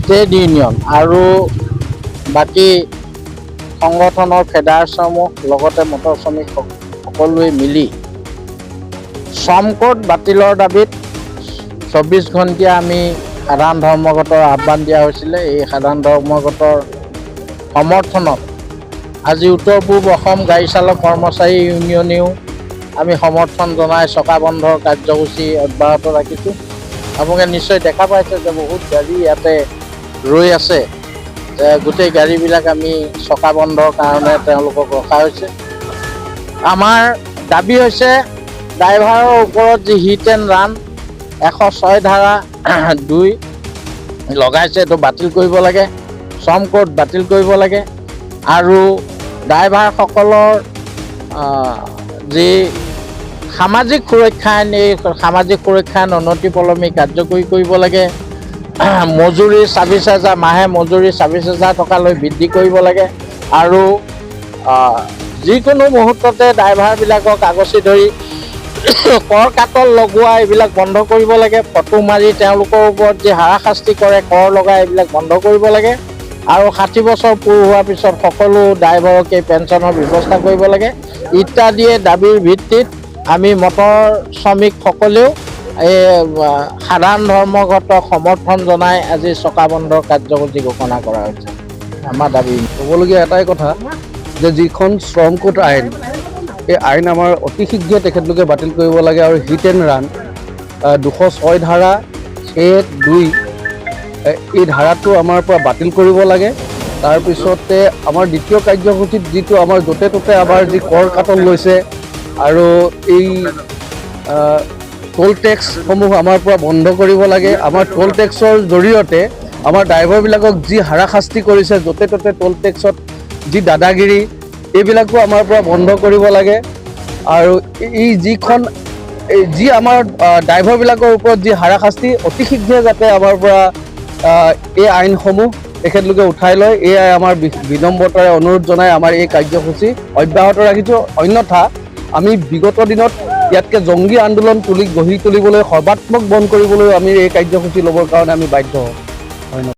Trade union আৰু বাকী সংগঠনৰ ফেডাৰেশ্যনসমূহ লগতে মটৰ শ্ৰমিক সকলোৱে মিলি শ্ৰম কোড বাতিলৰ দাবীত 24 ঘণ্টীয়া আমি সাধাৰণ ধৰ্মঘটৰ আহ্বান দিয়া হৈছিলে। এই সাধাৰণ ধৰ্মঘটৰ সমৰ্থনত আজি উত্তৰ পূব অসম গাড়ী চালক কৰ্মচাৰী ইউনিয়নেও আমি সমৰ্থন জনাই চকা বন্ধৰ কাৰ্যসূচী অব্যাহত ৰাখিছোঁ। আপোনালোকে নিশ্চয় দেখা পাইছে যে বহুত গাড়ী ইয়াতে ৰৈ আছে। গোটেই গাড়ীবিলাক আমি চকা বন্ধৰ কাৰণে তেওঁলোকক ৰখা হৈছে। আমাৰ দাবী হৈছে ড্ৰাইভাৰৰ ওপৰত যি হিট এণ্ড ৰান 106 ধাৰা 2 লগাইছে, এইটো বাতিল কৰিব লাগে। শ্ৰম কোড বাতিল কৰিব লাগে আৰু ড্ৰাইভাৰসকলৰ যি সামাজিক সুৰক্ষা আইন, এই সামাজিক সুৰক্ষা আইন অনতিপলমে কাৰ্যকৰী কৰিব লাগে। মজুৰি 24,000 মাহে মজুৰি 24,000 টকালৈ বৃদ্ধি কৰিব লাগে আৰু যিকোনো মুহূৰ্ততে ড্ৰাইভাৰবিলাকক আগচি ধৰি কৰ কাটল লগোৱা এইবিলাক বন্ধ কৰিব লাগে। ফটো মাৰি তেওঁলোকৰ ওপৰত যি হাৰাশাস্তি কৰে, কৰ লগাই এইবিলাক বন্ধ কৰিব লাগে আৰু 60 বছৰ পূৰ হোৱাৰ পিছত সকলো ড্ৰাইভাৰকে পেঞ্চনৰ ব্যৱস্থা কৰিব লাগে ইত্যাদিয়ে দাবীৰ ভিত্তিত আমি মটৰ শ্ৰমিকসকলেও এই সাধাৰণ ধৰ্মঘটক সমৰ্থন জনাই আজি চকা বন্ধৰ কাৰ্যসূচী ঘোষণা কৰা হৈছে। আমাৰ দাবী ক'বলগীয়া এটাই কথা যে যিখন শ্ৰম কোড আইন, এই আইন আমাৰ অতি শীঘ্ৰে তেখেতলোকে বাতিল কৰিব লাগে আৰু হিট এণ্ড ৰান 206 ধাৰা 1-2 এই ধাৰাটো আমাৰ পৰা বাতিল কৰিব লাগে। তাৰপিছতে আমাৰ দ্বিতীয় কাৰ্যসূচীত যিটো আমাৰ য'তে ত'তে আমাৰ যি কৰ কাটল লৈছে আৰু এই টোল টেক্সসমূহ আমাৰ পৰা বন্ধ কৰিব লাগে। আমাৰ টোল টেক্সৰ জৰিয়তে আমাৰ ড্ৰাইভাৰবিলাকক যি হাৰাশাস্তি কৰিছে, য'তে ত'তে টোল টেক্সত যি দাদাগিৰি, এইবিলাকো আমাৰ পৰা বন্ধ কৰিব লাগে আৰু এই যি আমাৰ ড্ৰাইভাৰবিলাকৰ ওপৰত যি হাৰাশাস্তি অতি শীঘ্ৰে যাতে আমাৰ পৰা এই আইনসমূহ তেখেতলোকে উঠাই লয়, এয়াই আমাৰ বিনম্ৰতাৰে অনুৰোধ জনাই আমাৰ এই কাৰ্যসূচী অব্যাহত ৰাখিছোঁ। অন্যথা আমি বিগত দিনত ইয়াতকৈ জংগী আন্দোলন গঢ়ি তুলিবলৈ, সৰ্বাত্মক বন্ধ কৰিবলৈ আমি এই কাৰ্যসূচী ল'বৰ কাৰণে আমি বাধ্য হওঁ। ধন্যবাদ।